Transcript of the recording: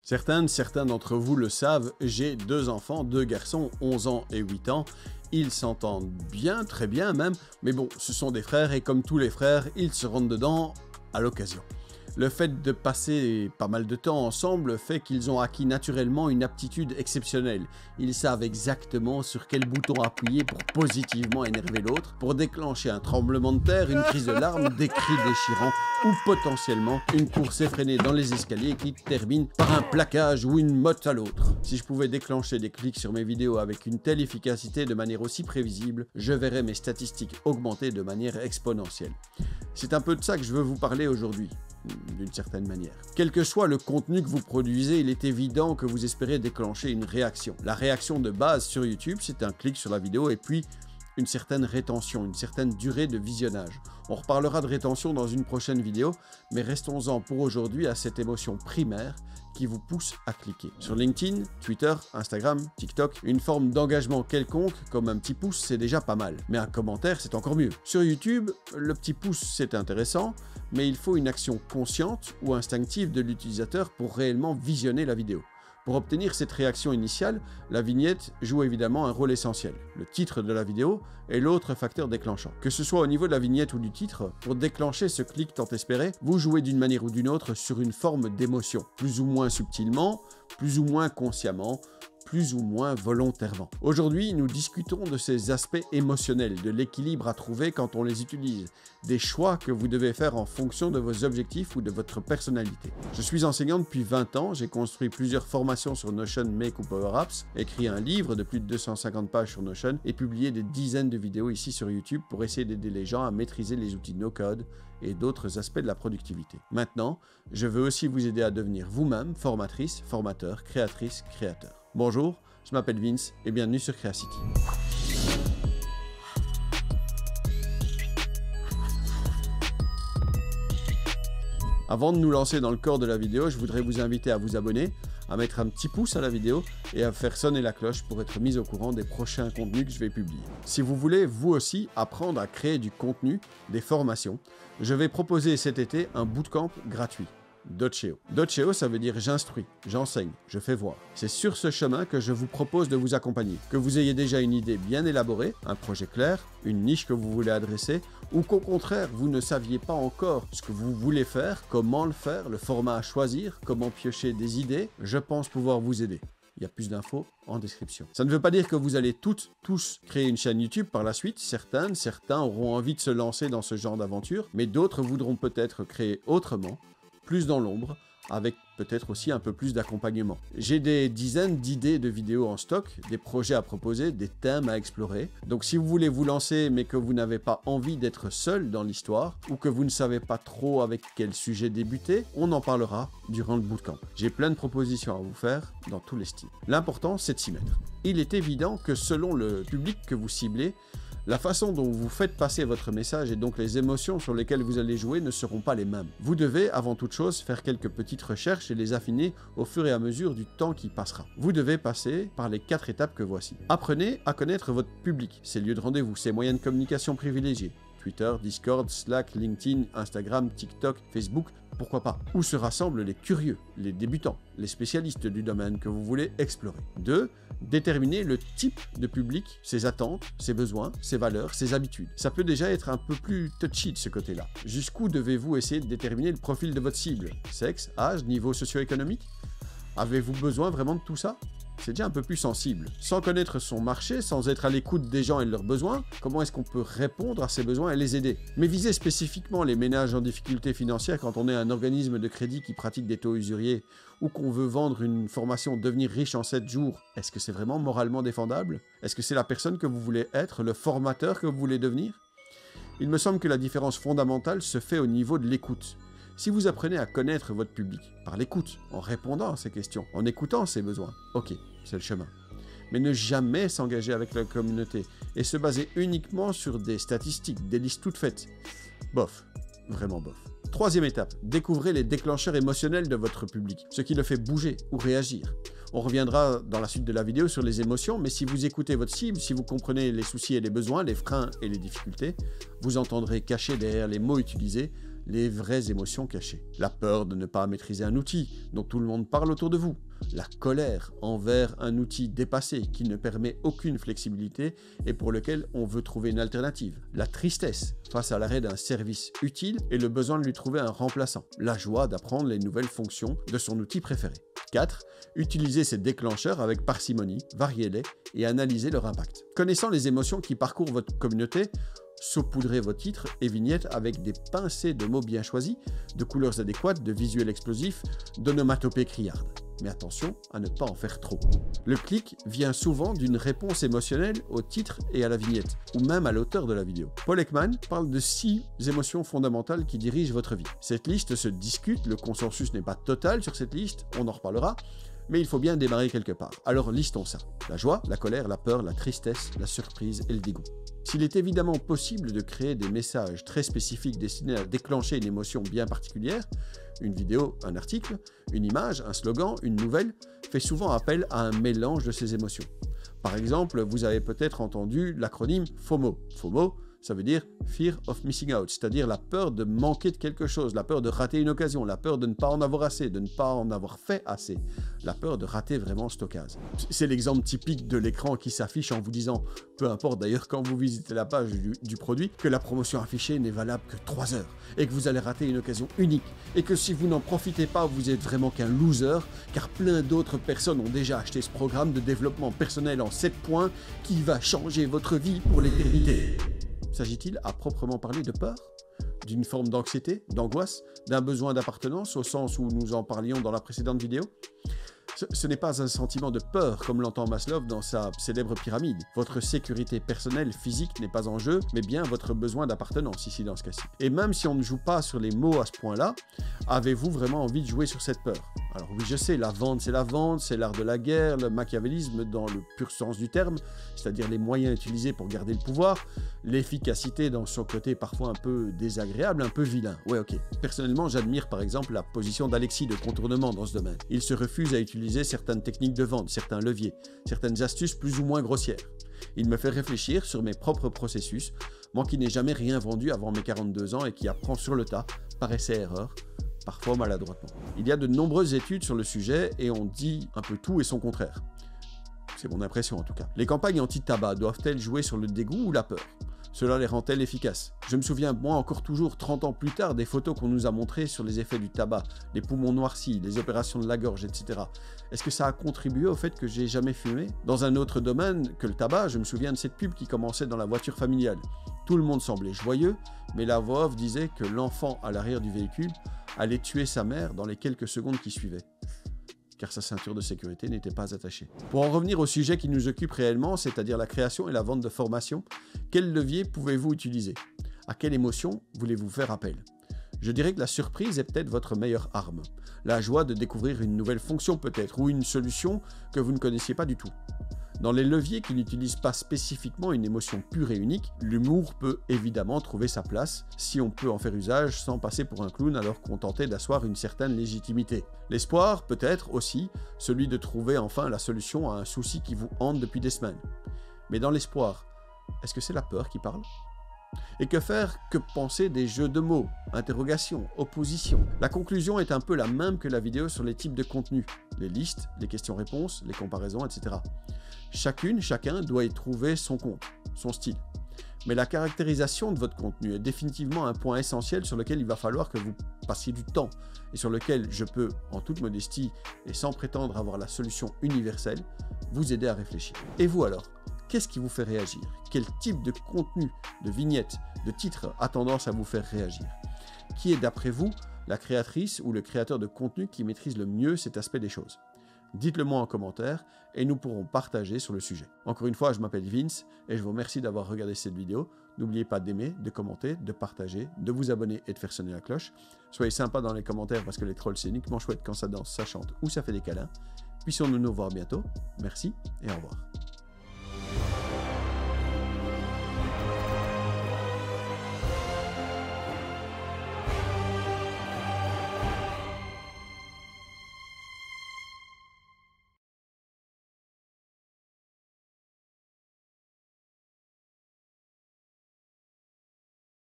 Certains d'entre vous le savent, j'ai 2 enfants, 2 garçons, 11 ans et 8 ans. Ils s'entendent bien, très bien même, mais bon, ce sont des frères et comme tous les frères, ils se rentrent dedans à l'occasion. Le fait de passer pas mal de temps ensemble fait qu'ils ont acquis naturellement une aptitude exceptionnelle. Ils savent exactement sur quel bouton appuyer pour positivement énerver l'autre, pour déclencher un tremblement de terre, une crise de larmes, des cris déchirants ou potentiellement une course effrénée dans les escaliers qui termine par un plaquage ou une motte à l'autre. Si je pouvais déclencher des clics sur mes vidéos avec une telle efficacité de manière aussi prévisible, je verrais mes statistiques augmenter de manière exponentielle. C'est un peu de ça que je veux vous parler aujourd'hui. D'une certaine manière. Quel que soit le contenu que vous produisez, il est évident que vous espérez déclencher une réaction. La réaction de base sur YouTube, c'est un clic sur la vidéo et puis une certaine rétention, une certaine durée de visionnage. On reparlera de rétention dans une prochaine vidéo, mais restons-en pour aujourd'hui à cette émotion primaire qui vous pousse à cliquer. Sur LinkedIn, Twitter, Instagram, TikTok, une forme d'engagement quelconque, comme un petit pouce, c'est déjà pas mal. Mais un commentaire, c'est encore mieux. Sur YouTube, le petit pouce, c'est intéressant, mais il faut une action consciente ou instinctive de l'utilisateur pour réellement visionner la vidéo. Pour obtenir cette réaction initiale, la vignette joue évidemment un rôle essentiel. Le titre de la vidéo est l'autre facteur déclenchant. Que ce soit au niveau de la vignette ou du titre, pour déclencher ce clic tant espéré, vous jouez d'une manière ou d'une autre sur une forme d'émotion, plus ou moins subtilement, plus ou moins consciemment, plus ou moins volontairement. Aujourd'hui, nous discutons de ces aspects émotionnels, de l'équilibre à trouver quand on les utilise, des choix que vous devez faire en fonction de vos objectifs ou de votre personnalité. Je suis enseignant depuis 20 ans, j'ai construit plusieurs formations sur Notion, Make ou Power Apps, écrit un livre de plus de 250 pages sur Notion et publié des dizaines de vidéos ici sur YouTube pour essayer d'aider les gens à maîtriser les outils no-code et d'autres aspects de la productivité. Maintenant, je veux aussi vous aider à devenir vous-même formatrice, formateur, créatrice, créateur. Bonjour, je m'appelle Vince et bienvenue sur Creacity. Avant de nous lancer dans le corps de la vidéo, je voudrais vous inviter à vous abonner, à mettre un petit pouce à la vidéo et à faire sonner la cloche pour être mis au courant des prochains contenus que je vais publier. Si vous voulez vous aussi apprendre à créer du contenu, des formations, je vais proposer cet été un bootcamp gratuit. Doceo. Doceo, ça veut dire j'instruis, j'enseigne, je fais voir. C'est sur ce chemin que je vous propose de vous accompagner. Que vous ayez déjà une idée bien élaborée, un projet clair, une niche que vous voulez adresser, ou qu'au contraire, vous ne saviez pas encore ce que vous voulez faire, comment le faire, le format à choisir, comment piocher des idées, je pense pouvoir vous aider. Il y a plus d'infos en description. Ça ne veut pas dire que vous allez tous créer une chaîne YouTube par la suite. Certains auront envie de se lancer dans ce genre d'aventure, mais d'autres voudront peut-être créer autrement, plus dans l'ombre, avec peut-être aussi un peu plus d'accompagnement. J'ai des dizaines d'idées de vidéos en stock, des projets à proposer, des thèmes à explorer. Donc si vous voulez vous lancer mais que vous n'avez pas envie d'être seul dans l'histoire, ou que vous ne savez pas trop avec quel sujet débuter, on en parlera durant le bootcamp. J'ai plein de propositions à vous faire dans tous les styles. L'important, c'est de s'y mettre. Il est évident que selon le public que vous ciblez, la façon dont vous faites passer votre message et donc les émotions sur lesquelles vous allez jouer ne seront pas les mêmes. Vous devez, avant toute chose, faire quelques petites recherches et les affiner au fur et à mesure du temps qui passera. Vous devez passer par les 4 étapes que voici. Apprenez à connaître votre public, ses lieux de rendez-vous, ses moyens de communication privilégiés. Twitter, Discord, Slack, LinkedIn, Instagram, TikTok, Facebook, pourquoi pas. Où se rassemblent les curieux, les débutants, les spécialistes du domaine que vous voulez explorer. 2. Déterminer le type de public, ses attentes, ses besoins, ses valeurs, ses habitudes. Ça peut déjà être un peu plus touchy de ce côté-là. Jusqu'où devez-vous essayer de déterminer le profil de votre cible? Sexe, âge, niveau socio-économique? Avez-vous besoin vraiment de tout ça? C'est déjà un peu plus sensible. Sans connaître son marché, sans être à l'écoute des gens et de leurs besoins, comment est-ce qu'on peut répondre à ces besoins et les aider? Mais viser spécifiquement les ménages en difficulté financière quand on est un organisme de crédit qui pratique des taux usuriers ou qu'on veut vendre une formation devenir riche en 7 jours, est-ce que c'est vraiment moralement défendable? Est-ce que c'est la personne que vous voulez être, le formateur que vous voulez devenir? Il me semble que la différence fondamentale se fait au niveau de l'écoute. Si vous apprenez à connaître votre public, par l'écoute, en répondant à ses questions, en écoutant ses besoins, ok, c'est le chemin. Mais ne jamais s'engager avec la communauté et se baser uniquement sur des statistiques, des listes toutes faites. Bof, vraiment bof. 3e étape, découvrez les déclencheurs émotionnels de votre public, ce qui le fait bouger ou réagir. On reviendra dans la suite de la vidéo sur les émotions, mais si vous écoutez votre cible, si vous comprenez les soucis et les besoins, les freins et les difficultés, vous entendrez cacher derrière les mots utilisés les vraies émotions cachées. La peur de ne pas maîtriser un outil dont tout le monde parle autour de vous. La colère envers un outil dépassé qui ne permet aucune flexibilité et pour lequel on veut trouver une alternative. La tristesse face à l'arrêt d'un service utile et le besoin de lui trouver un remplaçant. La joie d'apprendre les nouvelles fonctions de son outil préféré. 4. Utilisez ces déclencheurs avec parcimonie, variez-les et analysez leur impact. Connaissant les émotions qui parcourent votre communauté, saupoudrez vos titres et vignettes avec des pincées de mots bien choisis, de couleurs adéquates, de visuels explosifs, d'onomatopées criardes. Mais attention à ne pas en faire trop. Le clic vient souvent d'une réponse émotionnelle au titre et à la vignette, ou même à l'auteur de la vidéo. Paul Ekman parle de 6 émotions fondamentales qui dirigent votre vie. Cette liste se discute, le consensus n'est pas total sur cette liste, on en reparlera, mais il faut bien démarrer quelque part. Alors listons ça. La joie, la colère, la peur, la tristesse, la surprise et le dégoût. S'il est évidemment possible de créer des messages très spécifiques destinés à déclencher une émotion bien particulière, une vidéo, un article, une image, un slogan, une nouvelle, fait souvent appel à un mélange de ces émotions. Par exemple, vous avez peut-être entendu l'acronyme FOMO. FOMO, ça veut dire Fear of Missing Out, c'est-à-dire la peur de manquer de quelque chose, la peur de rater une occasion, la peur de ne pas en avoir assez, de ne pas en avoir fait assez, la peur de rater vraiment cette occasion. C'est l'exemple typique de l'écran qui s'affiche en vous disant, peu importe d'ailleurs quand vous visitez la page du produit, que la promotion affichée n'est valable que 3 heures et que vous allez rater une occasion unique et que si vous n'en profitez pas, vous êtes vraiment qu'un loser car plein d'autres personnes ont déjà acheté ce programme de développement personnel en 7 points qui va changer votre vie pour l'éternité. S'agit-il à proprement parler de peur? D'une forme d'anxiété, d'angoisse, d'un besoin d'appartenance au sens où nous en parlions dans la précédente vidéo? Ce n'est pas un sentiment de peur comme l'entend Maslow dans sa célèbre pyramide. Votre sécurité personnelle, physique n'est pas en jeu, mais bien votre besoin d'appartenance ici dans ce cas-ci. Et même si on ne joue pas sur les mots à ce point-là, avez-vous vraiment envie de jouer sur cette peur? Alors oui, je sais, la vente, c'est l'art de la guerre, le machiavélisme dans le pur sens du terme, c'est-à-dire les moyens utilisés pour garder le pouvoir, l'efficacité dans son côté parfois un peu désagréable, un peu vilain. Ouais, ok. Personnellement, j'admire par exemple la position d'Alexis de contournement dans ce domaine. Il se refuse à utiliser certaines techniques de vente, certains leviers, certaines astuces plus ou moins grossières. Il me fait réfléchir sur mes propres processus, moi qui n'ai jamais rien vendu avant mes 42 ans et qui apprend sur le tas, par essai-erreur, parfois maladroitement. Il y a de nombreuses études sur le sujet et on dit un peu tout et son contraire. C'est mon impression en tout cas. Les campagnes anti-tabac doivent-elles jouer sur le dégoût ou la peur? Cela les rend-elles efficaces? Je me souviens, moi encore toujours 30 ans plus tard, des photos qu'on nous a montrées sur les effets du tabac, les poumons noircis, les opérations de la gorge, etc. Est-ce que ça a contribué au fait que j'ai jamais fumé? Dans un autre domaine que le tabac, je me souviens de cette pub qui commençait dans la voiture familiale. Tout le monde semblait joyeux, mais la voix off disait que l'enfant à l'arrière du véhicule allait tuer sa mère dans les quelques secondes qui suivaient, car sa ceinture de sécurité n'était pas attachée. Pour en revenir au sujet qui nous occupe réellement, c'est-à-dire la création et la vente de formation, quel levier pouvez-vous utiliser? À quelle émotion voulez-vous faire appel? Je dirais que la surprise est peut-être votre meilleure arme. La joie de découvrir une nouvelle fonction peut-être, ou une solution que vous ne connaissiez pas du tout. Dans les leviers qui n'utilisent pas spécifiquement une émotion pure et unique, l'humour peut évidemment trouver sa place si on peut en faire usage sans passer pour un clown alors qu'on tentait d'asseoir une certaine légitimité. L'espoir peut être aussi celui de trouver enfin la solution à un souci qui vous hante depuis des semaines. Mais dans l'espoir, est-ce que c'est la peur qui parle? Et que faire, que penser des jeux de mots, interrogations, oppositions? La conclusion est un peu la même que la vidéo sur les types de contenus, les listes, les questions-réponses, les comparaisons, etc. Chacun doit y trouver son compte, son style. Mais la caractérisation de votre contenu est définitivement un point essentiel sur lequel il va falloir que vous passiez du temps et sur lequel je peux, en toute modestie et sans prétendre avoir la solution universelle, vous aider à réfléchir. Et vous alors? Qu'est-ce qui vous fait réagir? Quel type de contenu, de vignette, de titre a tendance à vous faire réagir? Qui est d'après vous la créatrice ou le créateur de contenu qui maîtrise le mieux cet aspect des choses? Dites-le moi en commentaire et nous pourrons partager sur le sujet. Encore une fois, je m'appelle Vince et je vous remercie d'avoir regardé cette vidéo. N'oubliez pas d'aimer, de commenter, de partager, de vous abonner et de faire sonner la cloche. Soyez sympa dans les commentaires parce que les trolls c'est uniquement chouette quand ça danse, ça chante ou ça fait des câlins. Puissions-nous nous voir bientôt. Merci et au revoir.